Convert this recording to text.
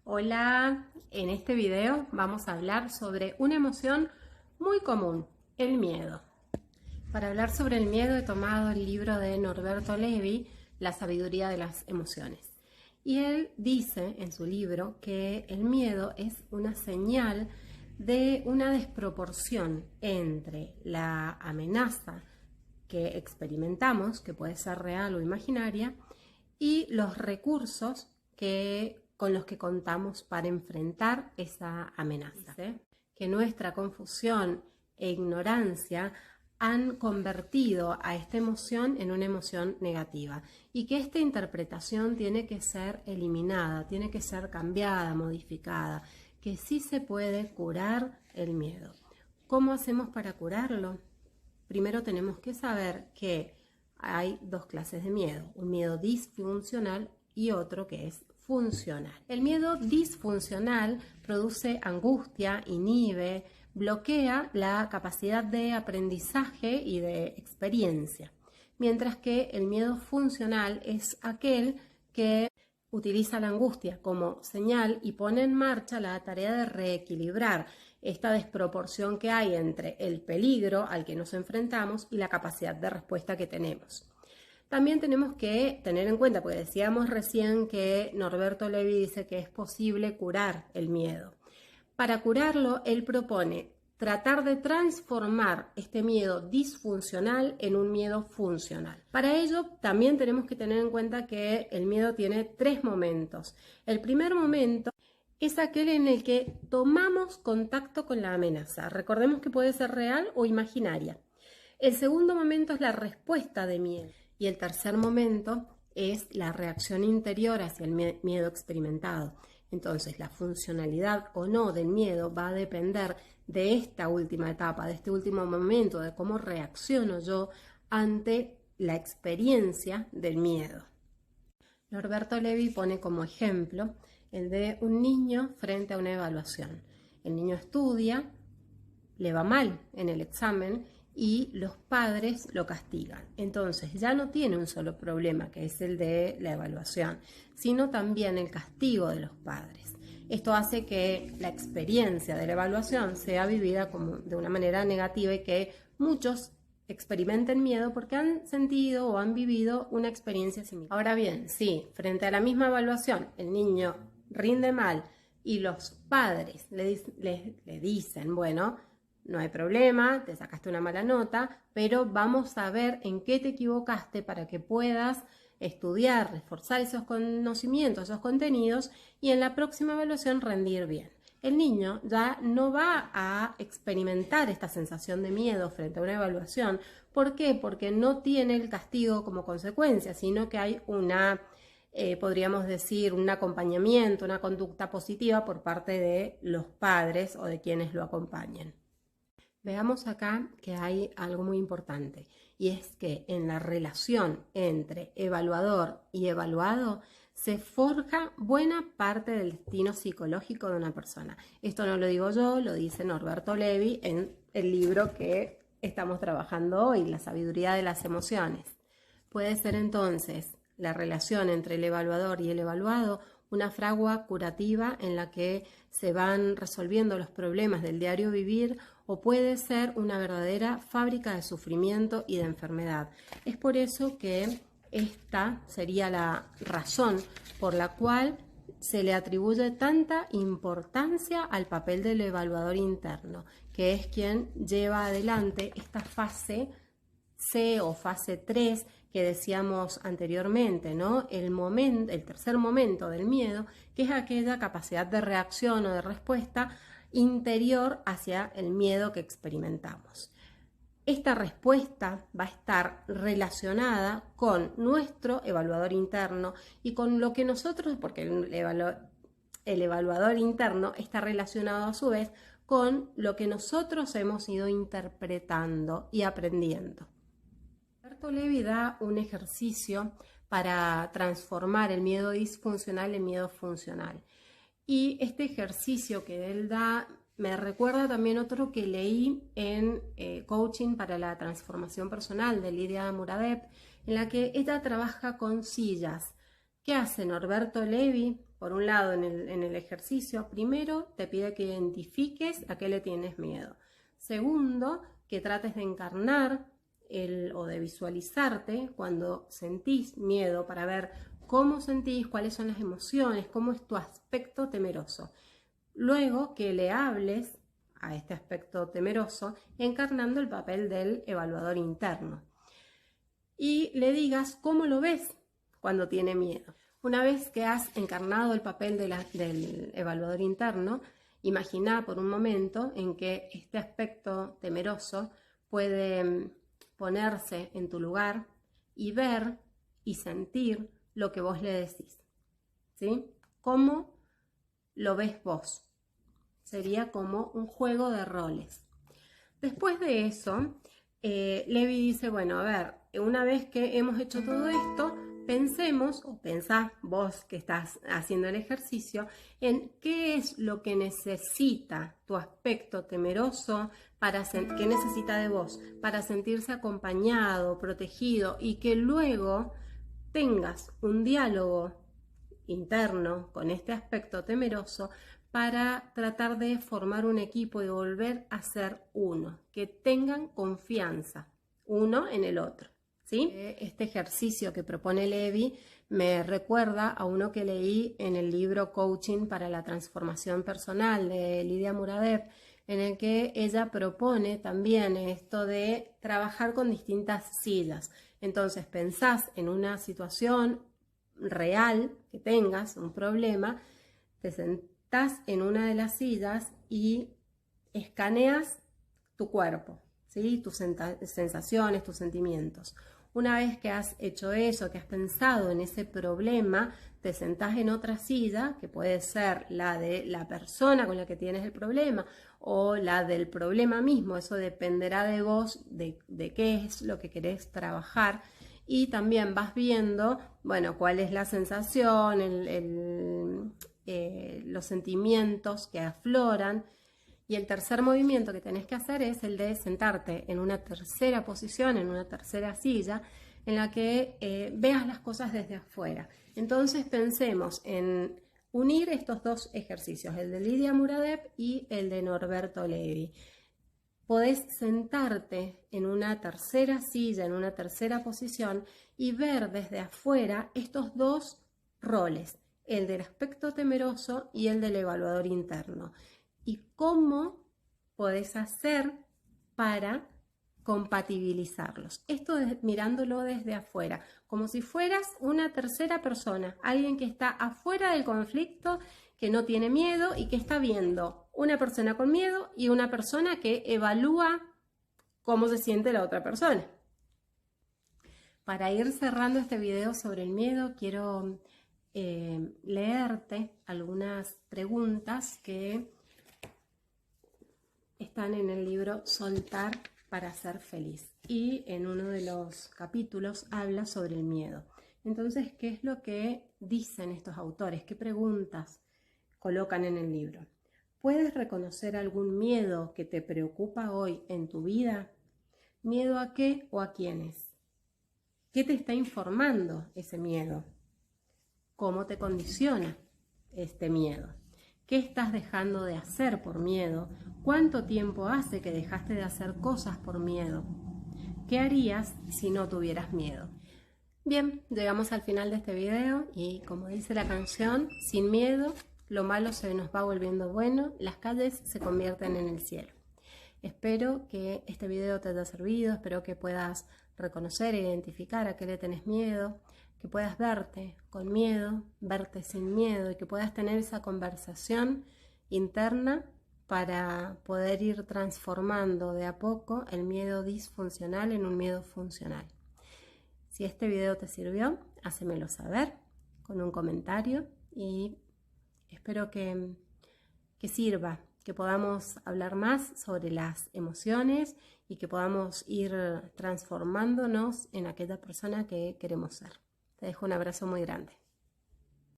Hola, en este video vamos a hablar sobre una emoción muy común, el miedo. Para hablar sobre el miedo he tomado el libro de Norberto Levi, La sabiduría de las emociones. Y él dice en su libro que el miedo es una señal de una desproporción entre la amenaza que experimentamos, que puede ser real o imaginaria, y los recursos con los que contamos para enfrentar esa amenaza. Que nuestra confusión e ignorancia han convertido a esta emoción en una emoción negativa y que esta interpretación tiene que ser eliminada, tiene que ser cambiada, modificada, que sí se puede curar el miedo. ¿Cómo hacemos para curarlo? Primero tenemos que saber que hay dos clases de miedo, un miedo disfuncional y otro que es funcional. El miedo disfuncional produce angustia, inhibe, bloquea la capacidad de aprendizaje y de experiencia, mientras que el miedo funcional es aquel que utiliza la angustia como señal y pone en marcha la tarea de reequilibrar esta desproporción que hay entre el peligro al que nos enfrentamos y la capacidad de respuesta que tenemos. También tenemos que tener en cuenta, porque decíamos recién que Norberto Levi dice que es posible curar el miedo. Para curarlo, él propone tratar de transformar este miedo disfuncional en un miedo funcional. Para ello, también tenemos que tener en cuenta que el miedo tiene tres momentos. El primer momento es aquel en el que tomamos contacto con la amenaza. Recordemos que puede ser real o imaginaria. El segundo momento es la respuesta de miedo. Y el tercer momento es la reacción interior hacia el miedo experimentado. Entonces, la funcionalidad o no del miedo va a depender de esta última etapa, de este último momento, de cómo reacciono yo ante la experiencia del miedo. Norberto Levi pone como ejemplo el de un niño frente a una evaluación. El niño estudia, le va mal en el examen y los padres lo castigan. Entonces ya no tiene un solo problema, que es el de la evaluación, sino también el castigo de los padres. Esto hace que la experiencia de la evaluación sea vivida de una manera negativa y que muchos experimenten miedo porque han sentido o han vivido una experiencia similar. Ahora bien, si frente a la misma evaluación el niño rinde mal y los padres le dicen, bueno, no hay problema, te sacaste una mala nota, pero vamos a ver en qué te equivocaste para que puedas estudiar, reforzar esos conocimientos, esos contenidos y en la próxima evaluación rendir bien. El niño ya no va a experimentar esta sensación de miedo frente a una evaluación. ¿Por qué? Porque no tiene el castigo como consecuencia, sino que hay podríamos decir, un acompañamiento, una conducta positiva por parte de los padres o de quienes lo acompañan. Veamos acá que hay algo muy importante y es que en la relación entre evaluador y evaluado se forja buena parte del destino psicológico de una persona. Esto no lo digo yo, lo dice Norberto Levi en el libro que estamos trabajando hoy, La sabiduría de las emociones. Puede ser entonces la relación entre el evaluador y el evaluado una fragua curativa en la que se van resolviendo los problemas del diario vivir, o puede ser una verdadera fábrica de sufrimiento y de enfermedad. Es por eso que esta sería la razón por la cual se le atribuye tanta importancia al papel del evaluador interno, que es quien lleva adelante esta fase C o fase 3 que decíamos anteriormente, ¿no? El tercer momento del miedo, que es aquella capacidad de reacción o de respuesta interior hacia el miedo que experimentamos. Esta respuesta va a estar relacionada con nuestro evaluador interno y con lo que nosotros, porque el evaluador interno está relacionado a su vez con lo que nosotros hemos ido interpretando y aprendiendo. Norberto Levi da un ejercicio para transformar el miedo disfuncional en miedo funcional. Y este ejercicio que él da me recuerda también otro que leí en Coaching para la Transformación Personal de Lidia Muradep, en la que ella trabaja con sillas. ¿Qué hace Norberto Levi? por un lado, en el ejercicio, primero te pide que identifiques a qué le tienes miedo. Segundo, que trates de encarnar o de visualizarte cuando sentís miedo para ver cómo sentís, cuáles son las emociones, cómo es tu aspecto temeroso. Luego que le hables a este aspecto temeroso encarnando el papel del evaluador interno y le digas cómo lo ves cuando tiene miedo. Una vez que has encarnado el papel del evaluador interno, imagina por un momento en que este aspecto temeroso puede ponerse en tu lugar y ver y sentir lo que vos le decís, ¿sí? ¿Cómo lo ves vos? Sería como un juego de roles. Después de eso, Levy dice, bueno, a ver, una vez que hemos hecho todo esto, pensemos, o pensá vos que estás haciendo el ejercicio, en qué es lo que necesita tu aspecto temeroso, qué necesita de vos para sentirse acompañado, protegido y que luego tengas un diálogo interno con este aspecto temeroso para tratar de formar un equipo y volver a ser uno, que tengan confianza uno en el otro, ¿sí? Este ejercicio que propone Levy me recuerda a uno que leí en el libro Coaching para la Transformación Personal de Lidia Muradev, en el que ella propone también esto de trabajar con distintas sillas. Entonces pensás en una situación real que tengas, un problema, te sentás en una de las sillas y escaneas tu cuerpo, ¿sí? Tus sensaciones, tus sentimientos. Una vez que has hecho eso, que has pensado en ese problema, te sentás en otra silla, que puede ser la de la persona con la que tienes el problema o la del problema mismo. Eso dependerá de vos, de qué es lo que querés trabajar. Y también vas viendo, bueno, cuál es la sensación, los sentimientos que afloran. Y el tercer movimiento que tenés que hacer es el de sentarte en una tercera posición, en una tercera silla, en la que veas las cosas desde afuera. Entonces pensemos en unir estos dos ejercicios, el de Lidia Muradev y el de Norberto Levy. Podés sentarte en una tercera silla, en una tercera posición y ver desde afuera estos dos roles, el del aspecto temeroso y el del evaluador interno. Y cómo podés hacer para compatibilizarlos. Esto mirándolo desde afuera, como si fueras una tercera persona, alguien que está afuera del conflicto, que no tiene miedo y que está viendo una persona con miedo y una persona que evalúa cómo se siente la otra persona. Para ir cerrando este video sobre el miedo, quiero leerte algunas preguntas que están en el libro Soltar para ser feliz. Y en uno de los capítulos habla sobre el miedo. Entonces, ¿qué es lo que dicen estos autores? ¿Qué preguntas colocan en el libro? ¿Puedes reconocer algún miedo que te preocupa hoy en tu vida? ¿Miedo a qué o a quiénes? ¿Qué te está informando ese miedo? ¿Cómo te condiciona este miedo? ¿Qué estás dejando de hacer por miedo? ¿Cuánto tiempo hace que dejaste de hacer cosas por miedo? ¿Qué harías si no tuvieras miedo? Bien, llegamos al final de este video y como dice la canción, sin miedo, lo malo se nos va volviendo bueno, las calles se convierten en el cielo. Espero que este video te haya servido, espero que puedas reconocer e identificar a qué le tenés miedo, que puedas verte con miedo, verte sin miedo y que puedas tener esa conversación interna para poder ir transformando de a poco el miedo disfuncional en un miedo funcional. Si este video te sirvió, házmelo saber con un comentario y espero que sirva, que podamos hablar más sobre las emociones y que podamos ir transformándonos en aquella persona que queremos ser. Te dejo un abrazo muy grande.